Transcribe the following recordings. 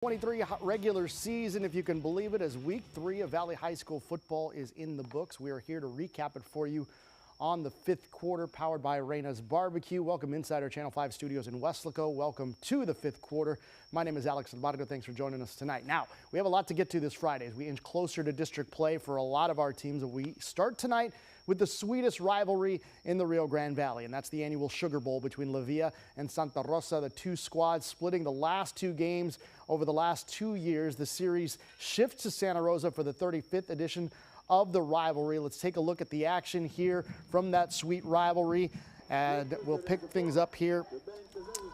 23 regular season, if you can believe it, as week 3 of Valley High School football is in the books. We are here to recap it for you on the 5th quarter, powered by Reyna's Barbecue. Welcome inside our Channel 5 studios in Weslaco. Welcome to the 5th quarter. My name is Alex Albargo. Thanks for joining us tonight. Now, we have a lot to get to this Friday as we inch closer to district play for a lot of our teams. We start tonight with the sweetest rivalry in the Rio Grande Valley, and that's the annual Sugar Bowl between La Villa and Santa Rosa, the two squads splitting the last 2 games over the last 2 years. The series shifts to Santa Rosa for the 35th edition of the rivalry. Let's take a look at the action here from that sweet rivalry, and we'll pick things up here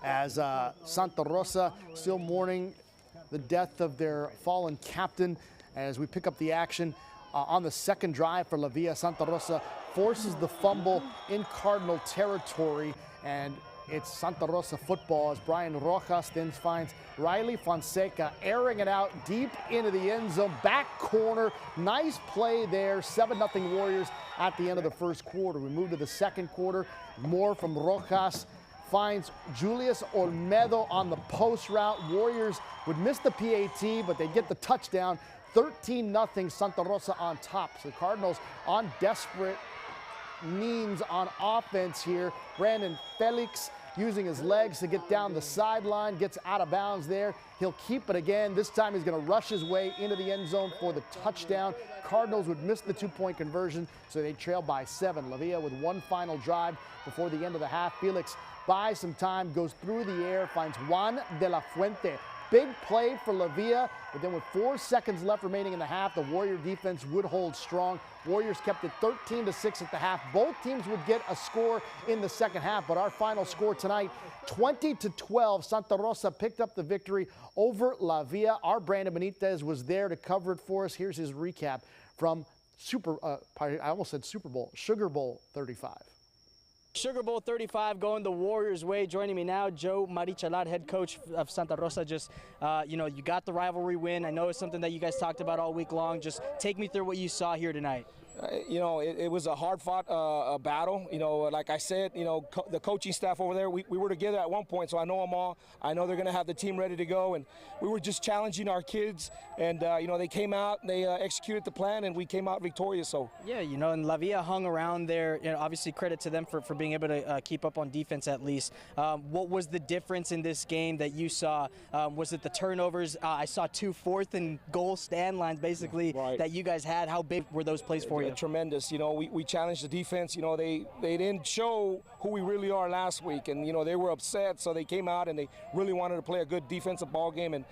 as Santa Rosa still mourning the death of their fallen captain. As we pick up the action on the second drive for La Villa, Santa Rosa forces the fumble in Cardinal territory, and it's Santa Rosa football as Brian Rojas then finds Riley Fonseca airing it out deep into the end zone, back corner. Nice play there, 7-0 Warriors at the end of the first quarter. We move to the second quarter. More from Rojas. Finds Julius Olmedo on the post route. Warriors would miss the PAT, but they get the touchdown. 13-0 Santa Rosa on top. So the Cardinals on desperate means on offense here. Brandon Felix using his legs to get down the sideline, gets out of bounds there. He'll keep it again. This time he's going to rush his way into the end zone for the touchdown. Cardinals would miss the 2-point conversion, so they trail by 7. La Villa with one final drive before the end of the half. Felix buys some time, goes through the air, finds Juan de la Fuente. Big play for La Villa, but then with 4 seconds left remaining in the half, the Warrior defense would hold strong. Warriors kept it 13-6 at the half. Both teams would get a score in the second half, but our final score tonight, 20-12. Santa Rosa picked up the victory over La Villa. Our Brandon Benitez was there to cover it for us. Here's his recap from Super Bowl, Sugar Bowl 35. Sugar Bowl 35 going the Warriors' way. Joining me now, Joe Marichalar, head coach of Santa Rosa. Just, you got the rivalry win. I know it's something that you guys talked about all week long. Just take me through what you saw here tonight. It was a hard-fought battle. Like I said, the coaching staff over there, we were together at one point, so I know them all. I know they're going to have the team ready to go, and we were just challenging our kids, and, they came out, they executed the plan, and we came out victorious. So yeah, and La Villa hung around there. Obviously credit to them for being able to keep up on defense at least. What was the difference in this game that you saw? Was it the turnovers? I saw 2 4th-and-goal stand lines, basically, right, that you guys had. How big were those plays for you? Tremendous. We challenged the defense. They didn't show who we really are last week, and they were upset, so they came out and they really wanted to play a good defensive ball game. And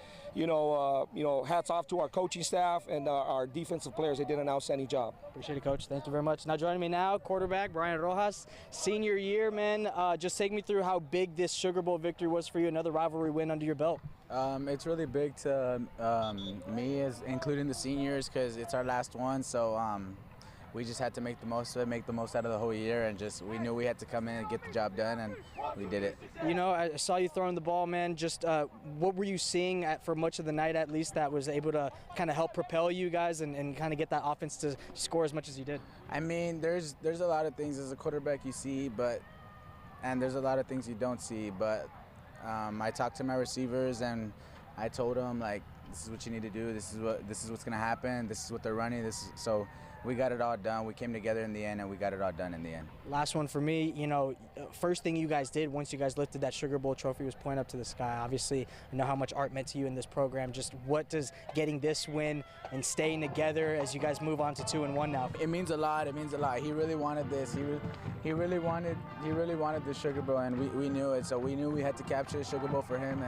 hats off to our coaching staff and our defensive players. They did an outstanding job. Appreciate it, Coach. Thank you very much. Now joining me now, quarterback Brian Rojas, senior year, man. Just take me through how big this Sugar Bowl victory was for you. Another rivalry win under your belt. It's really big to me, as including the seniors, because it's our last one. So we just had to make the most of it, make the most out of the whole year, and we knew we had to come in and get the job done, and we did it. I saw you throwing the ball, man. Just what were you seeing for much of the night, at least, that was able to kind of help propel you guys and kind of get that offense to score as much as you did? I mean, there's a lot of things as a quarterback you see, and there's a lot of things you don't see. But I talked to my receivers and I told them, like, this is what you need to do. This is what's gonna happen. This is what they're running. So we got it all done. We came together in the end, and we got it all done in the end. Last one for me, first thing you guys did once you guys lifted that Sugar Bowl trophy was point up to the sky. Obviously, I know how much art meant to you in this program. Just what does getting this win and staying together as you guys move on to 2-1 now? It means a lot. It means a lot. He really wanted this. He really wanted the Sugar Bowl, and we knew it. So we knew we had to capture the Sugar Bowl for him,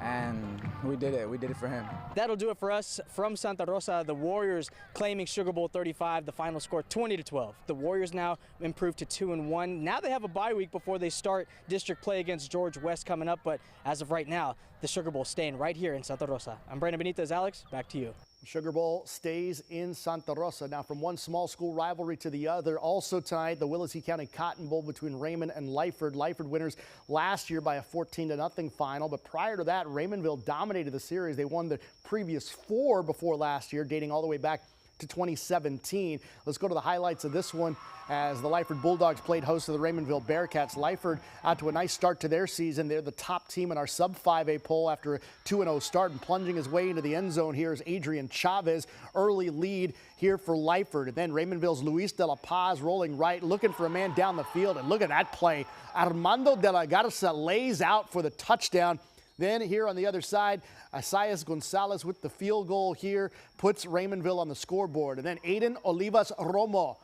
and we did it. We did it for him. That'll do it for us from Santa Rosa. The Warriors claiming Sugar Bowl 35. The final score 20-12. The Warriors now improved to 2-1. Now they have a bye week before they start district play against George West coming up. But as of right now, the Sugar Bowl staying right here in Santa Rosa. I'm Brandon Benitez. Alex, back to you. Sugar Bowl stays in Santa Rosa. Now from one small school rivalry to the other, also tonight, the Willacy County Cotton Bowl between Raymond and Lyford. Lyford winners last year by a 14-0 final, but prior to that, Raymondville dominated the series. They won the previous 4 before last year, dating all the way back to 2017. Let's go to the highlights of this one as the Lyford Bulldogs played host to the Raymondville Bearcats. Lyford out to a nice start to their season. They're the top team in our sub-5A poll after a 2-0 start, and plunging his way into the end zone here is Adrian Chavez. Early lead here for Lyford. And then Raymondville's Luis de la Paz rolling right, looking for a man down the field. And look at that play. Armando de la Garza lays out for the touchdown. Then here on the other side, Isaias Gonzalez with the field goal here puts Raymondville on the scoreboard. And then Aiden Olivas Romo.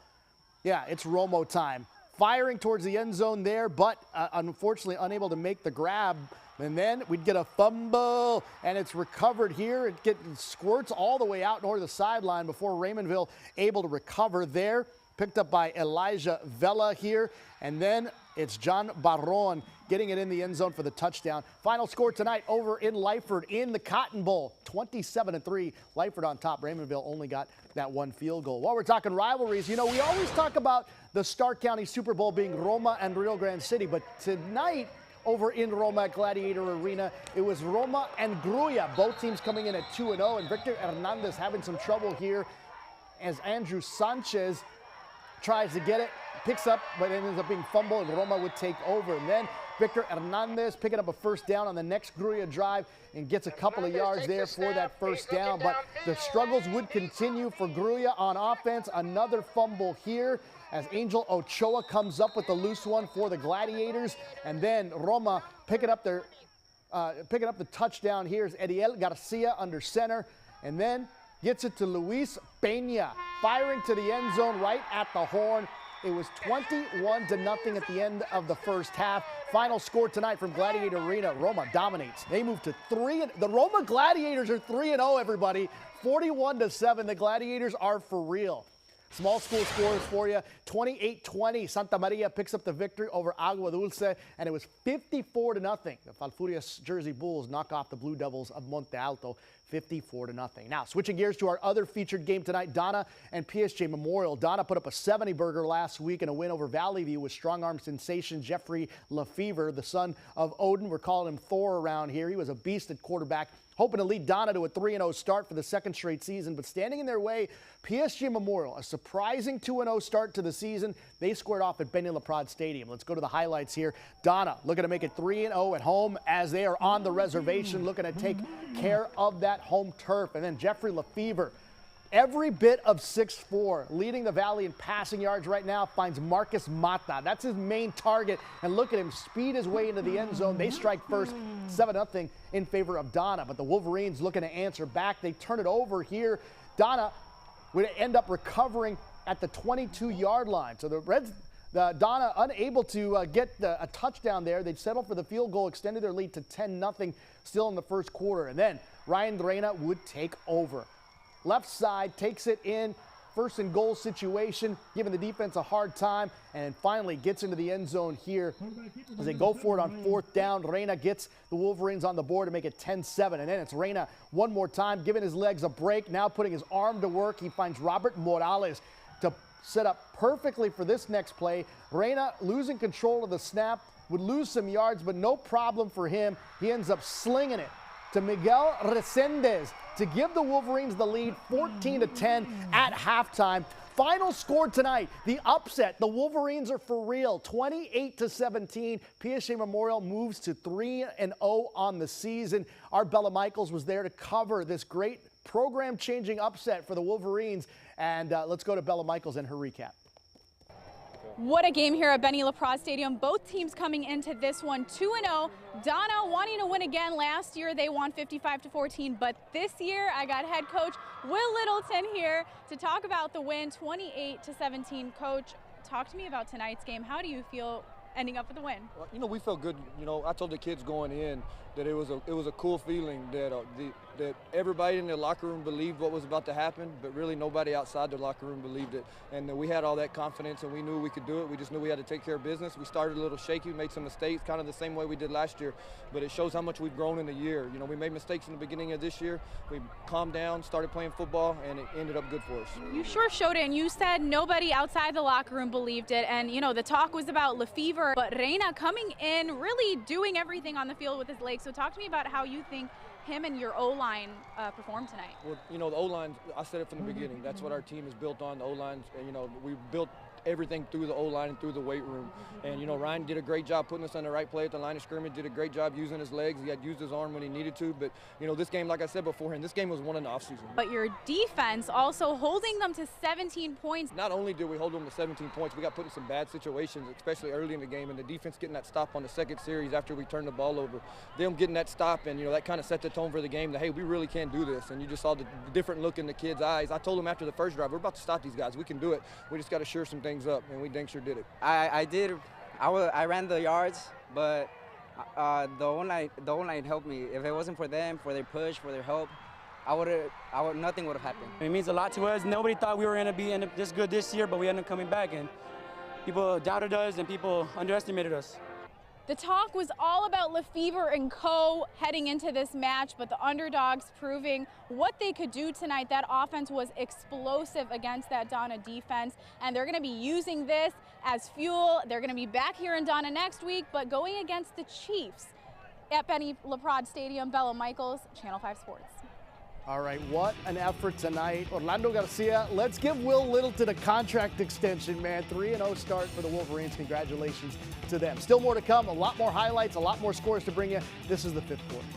Yeah, it's Romo time. Firing towards the end zone there, but unfortunately unable to make the grab. And then we'd get a fumble, and it's recovered here. It squirts all the way out toward the sideline before Raymondville able to recover there. Picked up by Elijah Vela here. And then it's John Barron getting it in the end zone for the touchdown. Final score tonight over in Lyford in the Cotton Bowl, 27-3. Lyford on top. Raymondville only got that one field goal. While we're talking rivalries, you know, we always talk about the Stark County Super Bowl being Roma and Rio Grande City, but tonight over in Roma at Gladiator Arena, it was Roma and Gruya. Both teams coming in at 2-0, and Victor Hernandez having some trouble here as Andrew Sanchez tries to get it, picks up, but it ends up being fumbled, and Roma would take over. And then Victor Hernandez picking up a first down on the next Gruya drive and gets a couple of yards there for that first down. But the struggles would continue for Gruya on offense. Another fumble here as Angel Ochoa comes up with the loose one for the Gladiators. And then Roma picking up the touchdown here is Ediel Garcia under center. And then gets it to Luis Peña, firing to the end zone right at the horn. It was 21-0 at the end of the first half. Final score tonight from Gladiator Arena. Roma dominates. They move to 3. The Roma Gladiators are 3-0, everybody. 41-7. The Gladiators are for real. Small school scores for you. 28-20. Santa Maria picks up the victory over Agua Dulce, and it was 54-0. The Falfurrias Jersey Bulls knock off the Blue Devils of Monte Alto 54-0. Now, switching gears to our other featured game tonight, Donna and PSG Memorial. Donna put up a 70-burger last week in a win over Valley View with strong-arm sensation Jeffrey Lefevre, the son of Odin. We're calling him Thor around here. He was a beast at quarterback, hoping to lead Donna to a 3-0 start for the second straight season, but standing in their way, PSG Memorial, a surprising 2-0 start to the season. They squared off at Benny LaPrade Stadium. Let's go to the highlights here. Donna looking to make it 3-0 at home as they are on the reservation, looking to take care of that home turf. And then Jeffrey Lefevre, every bit of 6'4", leading the Valley in passing yards right now, finds Marcus Mata. That's his main target, and look at him speed his way into the end zone. They strike first, 7-0 in favor of Donna, but the Wolverines looking to answer back. They turn it over here. Donna would end up recovering at the 22-yard line. So the Donna unable to get a touchdown there. They'd settle for the field goal, extended their lead to 10-0 still in the first quarter. And then Ryan Reyna would take over. Left side takes it in, first and goal situation, giving the defense a hard time, and finally gets into the end zone here as they go for it on fourth down. Reyna gets the Wolverines on the board to make it 10-7, and then it's Reyna one more time, giving his legs a break, now putting his arm to work. He finds Robert Morales to set up perfectly for this next play. Reyna losing control of the snap, would lose some yards, but no problem for him. He ends up slinging it to Miguel Resendez to give the Wolverines the lead 14-10 at halftime. Final score tonight, the upset. The Wolverines are for real, 28-17. PSG Memorial moves to 3-0 on the season. Our Bella Michaels was there to cover this great program-changing upset for the Wolverines. And let's go to Bella Michaels and her recap. What a game here at Benny LaPrade Stadium. Both teams coming into this one 2-0. Donna wanting to win again. Last year they won 55-14, but this year I got head coach Will Littleton here to talk about the win 28-17. Coach, talk to me about tonight's game. How do you feel ending up with the win? Well, you know, we felt good. You know, I told the kids going in that it was a cool feeling that that everybody in the locker room believed what was about to happen, but really nobody outside the locker room believed it. And we had all that confidence, and we knew we could do it. We just knew we had to take care of business. We started a little shaky, made some mistakes, kind of the same way we did last year, but it shows how much we've grown in a year. You know, we made mistakes in the beginning of this year. We calmed down, started playing football, and it ended up good for us. You sure showed it, and you said nobody outside the locker room believed it. And, you know, the talk was about Lefevre, but Reyna coming in, really doing everything on the field with his legs. So talk to me about how you think him and your O-line perform tonight? Well, you know, the O-line, I said it from the beginning. That's what our team is built on, the O-line. You know, we built everything through the O-line and through the weight room. And, you know, Ryan did a great job putting us on the right play at the line of scrimmage, did a great job using his legs. He had used his arm when he needed to. But, you know, this game, like I said beforehand, this game was won in the offseason. But your defense also holding them to 17 points. Not only did we hold them to 17 points, we got put in some bad situations, especially early in the game, and the defense getting that stop on the second series after we turned the ball over. Them getting that stop, and, you know, that kind of set the tone for the game that, hey, we really can do this. And you just saw the different look in the kids' eyes. I told them after the first drive, we're about to stop these guys. We can do it. We just got to shore some things up, and we dang sure did it. I ran the yards, but the O-line helped me. If it wasn't for them, for their push, for their help, nothing would have happened. It means a lot to us. Nobody thought we were going to be this good this year, but we ended up coming back, and people doubted us and people underestimated us. The talk was all about Lefevre and co heading into this match, but the underdogs proving what they could do tonight. That offense was explosive against that Donna defense, and they're going to be using this as fuel. They're going to be back here in Donna next week, but going against the Chiefs at Benny LaPrade Stadium. Bella Michaels, Channel 5 Sports. All right, what an effort tonight. Orlando Garcia, let's give Will Littleton a contract extension, man. 3-0 start for the Wolverines. Congratulations to them. Still more to come, a lot more highlights, a lot more scores to bring you. This is the fifth quarter.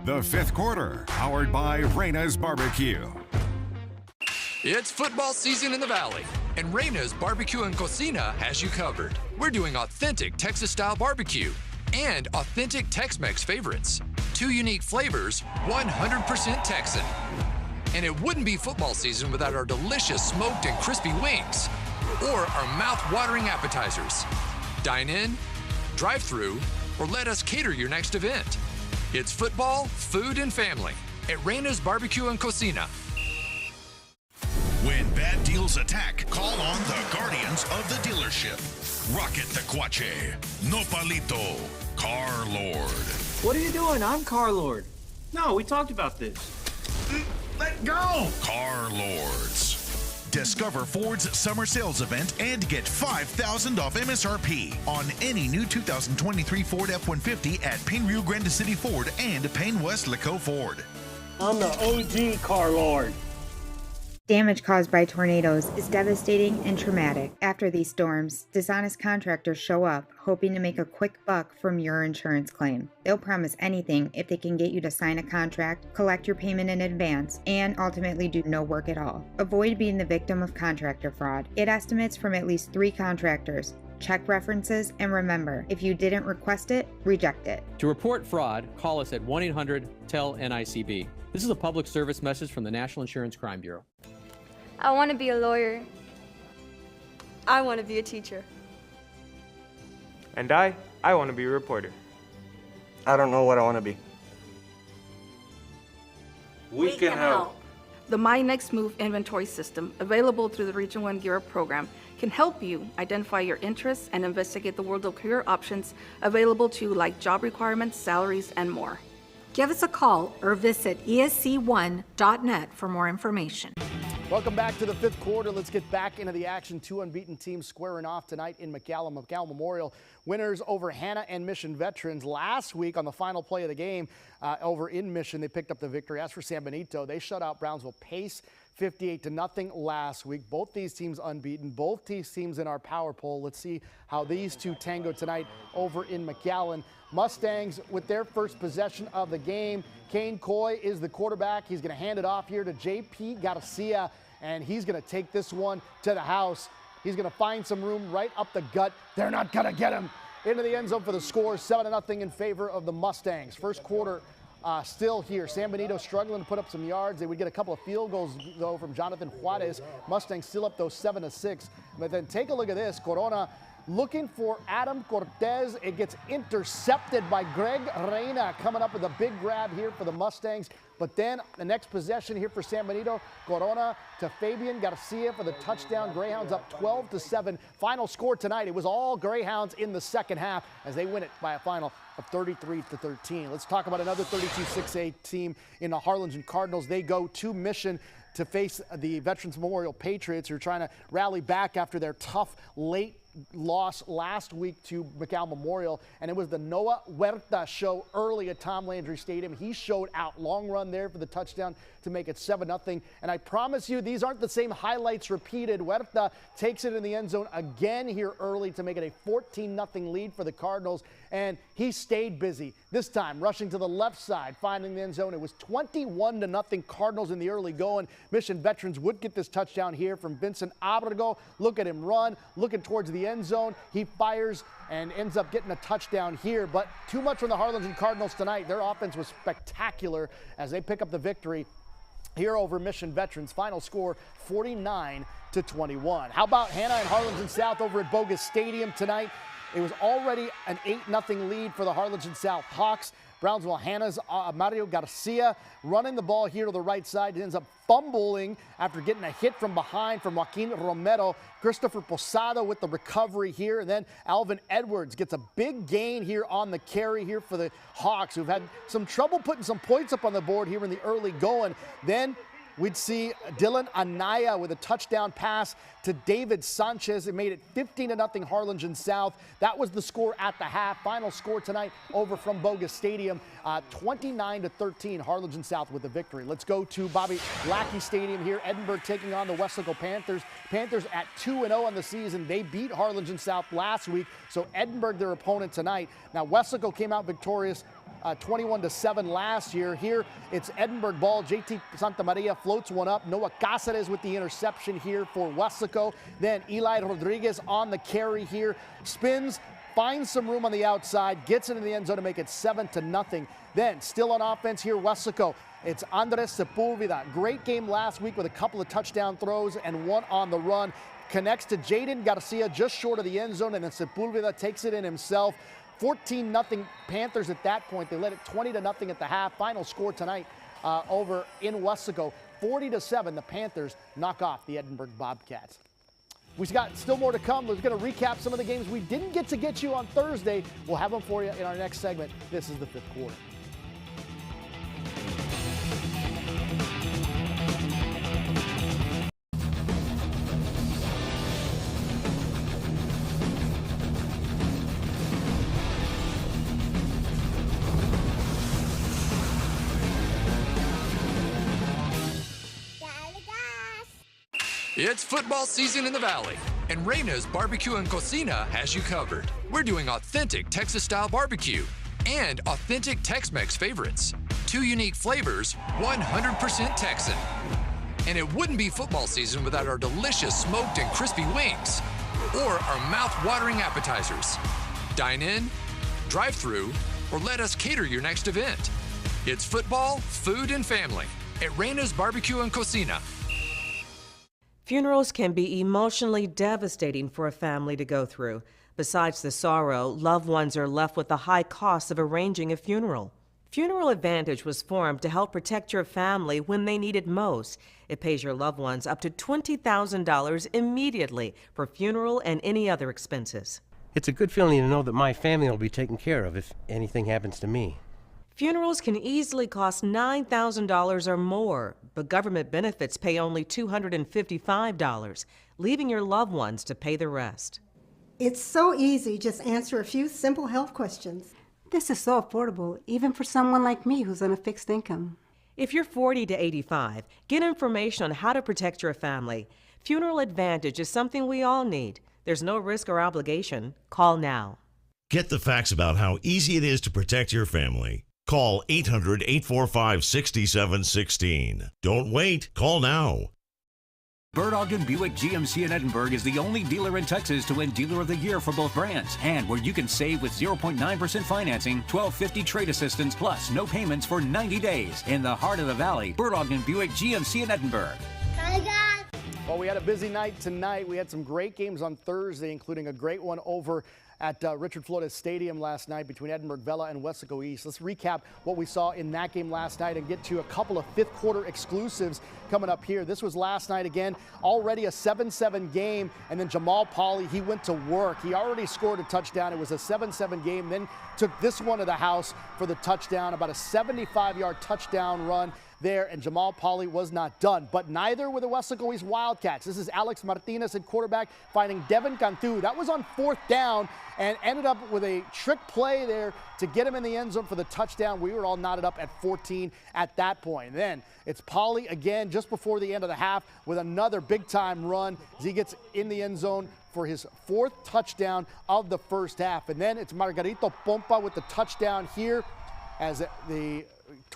The fifth quarter, powered by Reyna's Barbecue. It's football season in the Valley, and Reyna's Barbecue and Cocina has you covered. We're doing authentic Texas-style barbecue and authentic Tex-Mex favorites. 2 unique flavors, 100% Texan. And it wouldn't be football season without our delicious smoked and crispy wings or our mouth-watering appetizers. Dine in, drive-through, or let us cater your next event. It's football, food, and family at Reyna's Barbecue and Cocina. When bad deals attack, call on the guardians of the dealership. Rocket Tecuache, Nopalito, Car Lord. What are you doing? I'm Car Lord. No, we talked about this. Let go! Car Lords. Discover Ford's summer sales event and get $5,000 off MSRP on any new 2023 Ford F-150 at Payne Rio Grande City Ford and Payne West Laco Ford. I'm the OG Car Lord. Damage caused by tornadoes is devastating and traumatic. After these storms, dishonest contractors show up, hoping to make a quick buck from your insurance claim. They'll promise anything if they can get you to sign a contract, collect your payment in advance, and ultimately do no work at all. Avoid being the victim of contractor fraud. Get estimates from at least 3 contractors. Check references, and remember, if you didn't request it, reject it. To report fraud, call us at 1-800-TEL-NICB. This is a public service message from the National Insurance Crime Bureau. I want to be a lawyer. I want to be a teacher. And I want to be a reporter. I don't know what I want to be. We can help. The My Next Move inventory system, available through the Region 1 Gear Up program, can help you identify your interests and investigate the world of career options available to you, like job requirements, salaries, and more. Give us a call or visit esc1.net for more information. Welcome back to the fifth quarter. Let's get back into the action. 2 unbeaten teams squaring off tonight in McAllen Memorial. Winners over Hannah and Mission Veterans. Last week on the final play of the game over in Mission, they picked up the victory. As for San Benito, they shut out Brownsville Pace 58-0 last week. Both these teams unbeaten. Both these teams in our power poll. Let's see how these two tango tonight over in McAllen. Mustangs with their first possession of the game. Kane Coy is the quarterback. He's going to hand it off here to J.P. Garcia, and he's going to take this one to the house. He's going to find some room right up the gut. They're not going to get him into the end zone for the score. 7-0 in favor of the Mustangs. First quarter still here. San Benito struggling to put up some yards. They would get a couple of field goals, though, from Jonathan Juarez. Mustangs still up, though, 7-6. But then take a look at this. Corona looking for Adam Cortez. It gets intercepted by Greg Reyna, coming up with a big grab here for the Mustangs. But then the next possession here for San Benito, Corona to Fabian Garcia for the touchdown. Greyhounds up 12-7. Final score tonight, it was all Greyhounds in the second half as they win it by a final of 33-13. Let's talk about another 32-6A team in the Harlingen Cardinals. They go to Mission. to face the Veterans Memorial Patriots, who are trying to rally back after their tough late loss last week to McCall Memorial. And it was the Noah Huerta show early at Tom Landry Stadium. He showed out, long run there for the touchdown to make it 7-0. And I promise you, these aren't the same highlights repeated. Huerta takes it in the end zone again here early to make it a 14-0 lead for the Cardinals. And he stayed busy, this time rushing to the left side, finding the end zone. It was 21-0 Cardinals in the early going. Mission Veterans would get this touchdown here from Vincent Abrego. Look at him run, looking towards the end zone. He fires and ends up getting a touchdown here. But too much from the Harlingen Cardinals tonight. Their offense was spectacular as they pick up the victory here over Mission Veterans. Final score 49-21. How about Hannah and Harlingen South over at Bogus Stadium tonight? It was already an 8-0 lead for the Harlingen South Hawks. Brownsville Hannah's Mario Garcia running the ball here to the right side. He ends up fumbling after getting a hit from behind from Joaquin Romero. Christopher Posada with the recovery here. And then Alvin Edwards gets a big gain here on the carry here for the Hawks, who've had some trouble putting some points up on the board here in the early going. Then we'd see Dylan Anaya with a touchdown pass to David Sanchez. It made it 15-0 Harlingen South. That was the score at the half. Final score tonight over from Bogus Stadium, 29-13 Harlingen South with the victory. Let's go to Bobby Lackey Stadium here. Edinburgh taking on the Wesco Panthers. Panthers at 2-0 on the season. They beat Harlingen South last week, so Edinburgh their opponent tonight. Now Wesco came out victorious 21-7 last year. Here it's Edinburgh ball. JT Santamaria floats one up. Noah Cáceres with the interception here for Wesco. Then Eli Rodriguez on the carry here. Spins, finds some room on the outside, gets into the end zone to make it 7-0. Then still on offense here, Wesco. It's Andres Sepulveda. Great game last week with a couple of touchdown throws and one on the run. Connects to Jaden Garcia just short of the end zone, and then Sepulveda takes it in himself. 14-0 Panthers at that point. They led it 20-0 at the half. Final score tonight over in Wesco, 40-7. The Panthers knock off the Edinburgh Bobcats. We've got still more to come. We're going to recap some of the games we didn't get to get you on Thursday. We'll have them for you in our next segment. This is the fifth quarter. It's football season in the Valley, and Reyna's Barbecue and Cocina has you covered. We're doing authentic Texas-style barbecue and authentic Tex-Mex favorites. 2 unique flavors, 100% Texan. And it wouldn't be football season without our delicious smoked and crispy wings or our mouth-watering appetizers. Dine in, drive through, or let us cater your next event. It's football, food, and family at Reyna's Barbecue and Cocina. Funerals can be emotionally devastating for a family to go through. Besides the sorrow, loved ones are left with the high costs of arranging a funeral. Funeral Advantage was formed to help protect your family when they need it most. It pays your loved ones up to $20,000 immediately for funeral and any other expenses. It's a good feeling to know that my family will be taken care of if anything happens to me. Funerals can easily cost $9,000 or more, but government benefits pay only $255, leaving your loved ones to pay the rest. It's so easy. Just answer a few simple health questions. This is so affordable, even for someone like me who's on a fixed income. If you're 40 to 85, get information on how to protect your family. Funeral Advantage is something we all need. There's no risk or obligation. Call now. Get the facts about how easy it is to protect your family. Call 800-845-6716. Don't wait. Call now. Bertoggen Buick GMC in Edinburgh is the only dealer in Texas to win Dealer of the Year for both brands, and where you can save with 0.9% financing, $1,250 trade assistance, plus no payments for 90 days. In the heart of the valley, Bertoggen Buick GMC in Edinburgh. Well, we had a busy night tonight. We had some great games on Thursday, including a great one over at Richard Flores Stadium last night between Edinburgh Vela and Wesco East. Let's recap what we saw in that game last night and get to a couple of fifth quarter exclusives coming up here. This was last night again, already a 7-7 game, and then Jamal Pauly, he went to work. He already scored a touchdown. It was a 7-7 game, then took this one to the house for the touchdown, about a 75-yard touchdown run. there, and Jamal Poly was not done. But neither were the Westlake East Wildcats. This is Alex Martinez at quarterback finding Devin Cantu. That was on 4th down and ended up with a trick play there to get him in the end zone for the touchdown. We were all knotted up at 14 at that point. And then it's Poly again just before the end of the half with another big-time run as he gets in the end zone for his 4th touchdown of the first half. And then it's Margarito Pompa with the touchdown here as the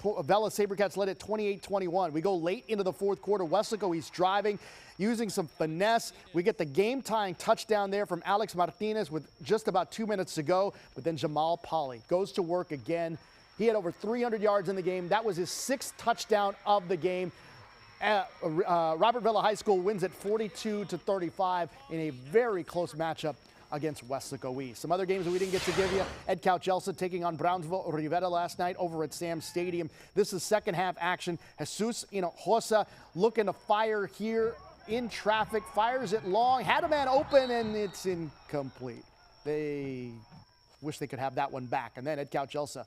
Vela Sabercats led at 28-21. We go late into the 4th quarter. Westlake East driving, using some finesse. We get the game-tying touchdown there from Alex Martinez with just about 2 minutes to go. But then Jamal Poly goes to work again. He had over 300 yards in the game. That was his 6th touchdown of the game. Robert Vela High School wins at 42-35 in a very close matchup against Westlake East. Some other games that we didn't get to give you. Ed Couch-Elsa taking on Brownsville Rivera last night over at Sam Stadium. This is second half action. Jesus Hinojosa looking to fire here in traffic. Fires it long. Had a man open and it's incomplete. They wish they could have that one back. And then Ed Couch-Elsa.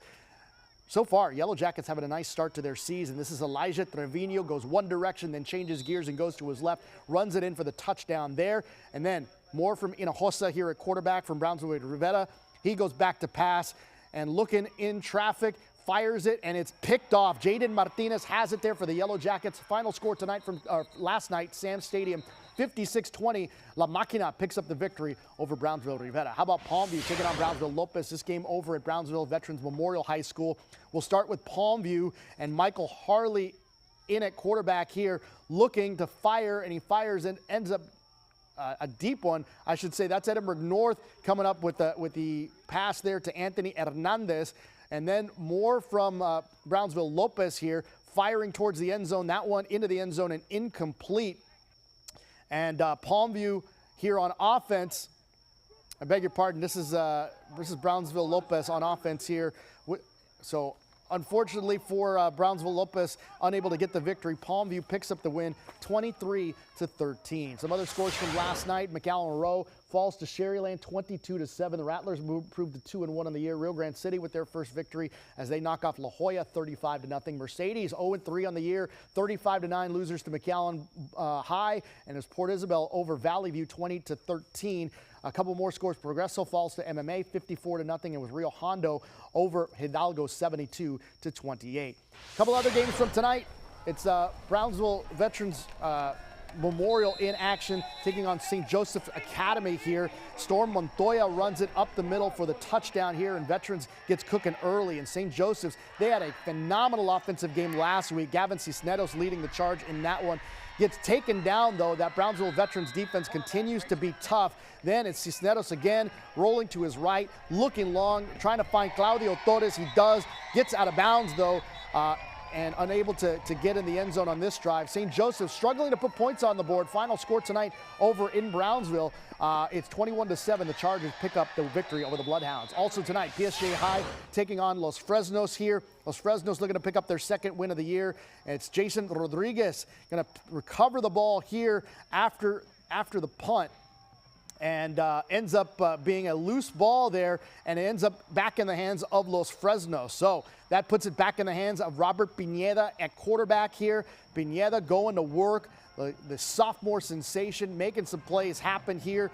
So far, Yellow Jackets having a nice start to their season. This is Elijah Trevino, goes one direction, then changes gears and goes to his left, runs it in for the touchdown there. And then more from Hinojosa here at quarterback from Brownsville Rivera. He goes back to pass and looking in traffic, fires it, and it's picked off. Jaden Martinez has it there for the Yellow Jackets. Final score tonight from last night, Sam Stadium, 56-20. La Máquina picks up the victory over Brownsville Rivera. How about Palmview taking on Brownsville Lopez? This game over at Brownsville Veterans Memorial High School. We'll start with Palmview and Michael Harley in at quarterback here, looking to fire, and he fires and ends up a deep one, I should say. That's Edinburgh North coming up with the pass there to Anthony Hernandez. And then more from Brownsville Lopez here, firing towards the end zone. That one into the end zone and incomplete. And Palmview here on offense. I beg your pardon. This is Brownsville Lopez on offense here. So unfortunately for Brownsville Lopez, unable to get the victory. Palmview picks up the win, 23-13. Some other scores from last night: McAllen Rowe falls to Sherryland, 22-7. The Rattlers improved to 2-1 on the year. Rio Grande City with their first victory as they knock off La Jolla 35-0. Mercedes 0-3 on the year, 35-9 losers to McAllen High, and as Port Isabel over Valley View 20-13. A couple more scores. Progreso falls to MMA 54-0, and with Rio Hondo over Hidalgo 72-28. A couple other games from tonight. It's Brownsville Veterans Memorial in action, taking on St. Joseph Academy here. Storm Montoya runs it up the middle for the touchdown here, and Veterans gets cooking early. And St. Joseph's, they had a phenomenal offensive game last week. Gavin Cisneros leading the charge in that one. Gets taken down, though. That Brownsville Veterans defense continues to be tough. Then it's Cisneros again, rolling to his right, looking long, trying to find Claudio Torres. He does. Gets out of bounds, though, and unable to get in the end zone on this drive. St. Joseph struggling to put points on the board. Final score tonight over in Brownsville. It's 21-7. The Chargers pick up the victory over the Bloodhounds. Also tonight, PSG High taking on Los Fresnos here. Los Fresnos looking to pick up their second win of the year. And it's Jason Rodriguez going to recover the ball here after the punt. And ends up being a loose ball there, and it ends up back in the hands of Los Fresnos. So that puts it back in the hands of Robert Pineda at quarterback here. Pineda going to work, the sophomore sensation, making some plays happen here.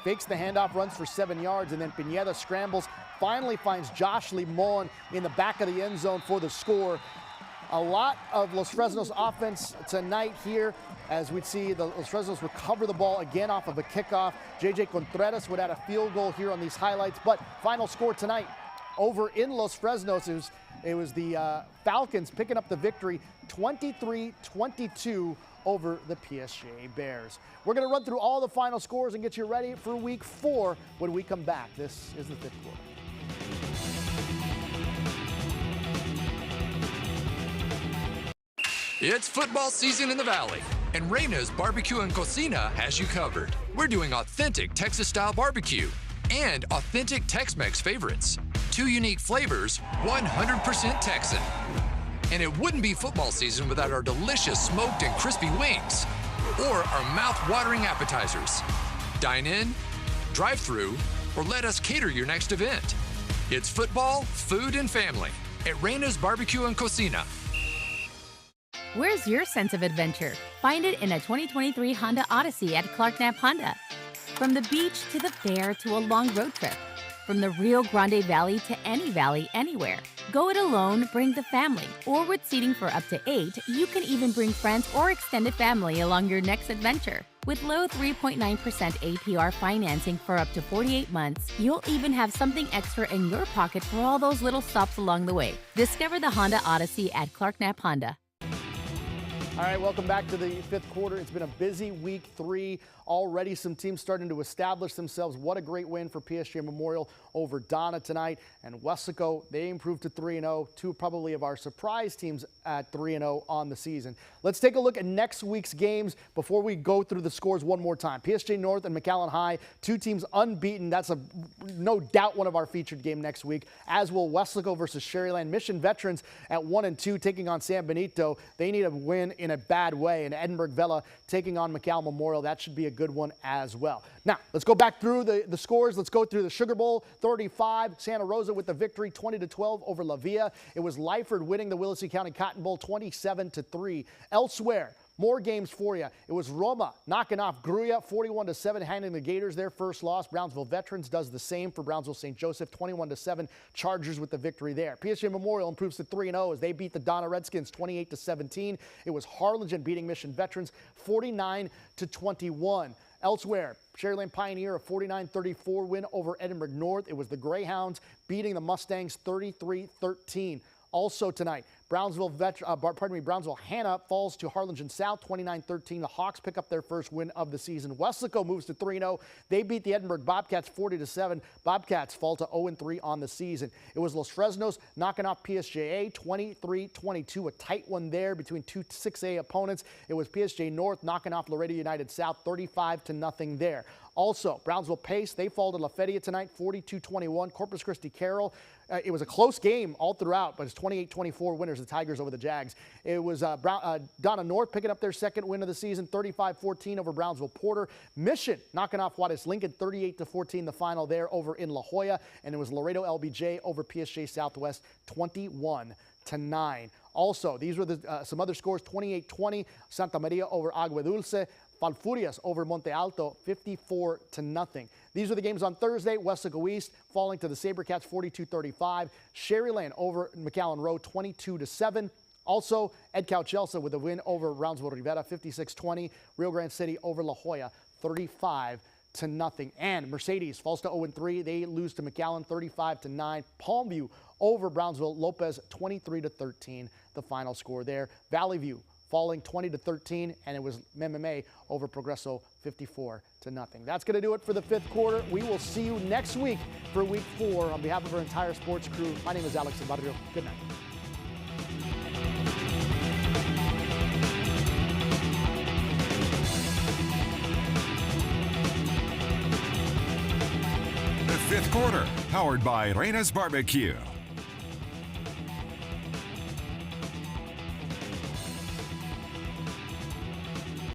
Fakes the handoff, runs for 7 yards, and then Pineda scrambles, finally finds Josh Limon in the back of the end zone for the score. A lot of Los Fresnos offense tonight here, as we'd see the Los Fresnos recover the ball again off of a kickoff. J.J. Contreras would add a field goal here on these highlights, but final score tonight over in Los Fresnos, it was the Falcons picking up the victory, 23-22 over the PSG Bears. We're going to run through all the final scores and get you ready for week 4 when we come back. This is the 5th quarter. It's football season in the Valley, and Reyna's Barbecue and Cocina has you covered. We're doing authentic Texas-style barbecue and authentic Tex-Mex favorites. 2 unique flavors, 100% Texan. And it wouldn't be football season without our delicious smoked and crispy wings or our mouth-watering appetizers. Dine in, drive-through, or let us cater your next event. It's football, food, and family at Reyna's Barbecue and Cocina. Where's your sense of adventure? Find it in a 2023 Honda Odyssey at Clark Knapp Honda. From the beach to the fair to a long road trip. From the Rio Grande Valley to any valley anywhere. Go it alone, bring the family. Or with seating for up to 8, you can even bring friends or extended family along your next adventure. With low 3.9% APR financing for up to 48 months, you'll even have something extra in your pocket for all those little stops along the way. Discover the Honda Odyssey at Clark Knapp Honda. All right, welcome back to the fifth quarter. It's been a busy week 3. Already some teams starting to establish themselves. What a great win for PSG Memorial over Donna tonight. And Weslaco, they improved to 3-0. 2 probably of our surprise teams at 3-0 on the season. Let's take a look at next week's games before we go through the scores one more time. PSG North and McAllen High, 2 teams unbeaten. That's no doubt one of our featured game next week, as will Weslaco versus Sherryland. Mission Veterans at 1-2 taking on San Benito. They need a win in a bad way. And Edinburgh Vela taking on McAllen Memorial. That should be a good one as well. Now, let's go back through the scores. Let's go through the Sugar Bowl. 35, Santa Rosa with the victory, 20-12 over La Villa. It was Lyford winning the Willacy County Cotton Bowl, 27-3. Elsewhere, more games for you. It was Roma knocking off Gruya, 41-7, handing the Gators their first loss. Brownsville Veterans does the same for Brownsville St. Joseph, 21-7. Chargers with the victory there. PSG Memorial improves to 3-0 as they beat the Donna Redskins 28-17. It was Harlingen beating Mission Veterans 49-21. Elsewhere, Sherryland Pioneer a 49-34 win over Edinburgh North. It was the Greyhounds beating the Mustangs 33-13. Also tonight, Brownsville Hannah falls to Harlingen South 29-13. The Hawks pick up their first win of the season. Weslaco moves to 3-0. They beat the Edinburgh Bobcats 40-7. Bobcats fall to 0-3 on the season. It was Los Fresnos knocking off PSJA 23-22. A tight one there between 2 6A opponents. It was PSG North knocking off Laredo United South 35-0 there. Also, Brownsville Pace, they fall to La Feria tonight 42-21. Corpus Christi Carroll. It was a close game all throughout, but it's 28-24 winners, the Tigers over the Jags. It was Donna North picking up their second win of the season, 35-14 over Brownsville Porter. Mission knocking off Juarez Lincoln, 38-14 the final there over in La Jolla. And it was Laredo LBJ over PSG Southwest, 21-9. Also, these were some other scores, 28-20, Santa Maria over Agua Dulce. Falfurrias over Monte Alto, 54-0. These are the games on Thursday. Weslaco East falling to the SaberCats 42-35. Sherryland over McAllen Road 22-7. Also, Edcow Chelsea with a win over Brownsville Rivera 56-20. Rio Grande City over La Jolla 35-0. And Mercedes falls to 0-3. They lose to McAllen 35-9. Palmview over Brownsville Lopez 23-13. The final score there. Valley View falling 20-13, and it was MMA over Progreso 54-0. That's going to do it for the fifth quarter. We will see you next week for week 4. On behalf of our entire sports crew, my name is Alex Barrio. Good night. The fifth quarter, powered by Reyna's Barbecue.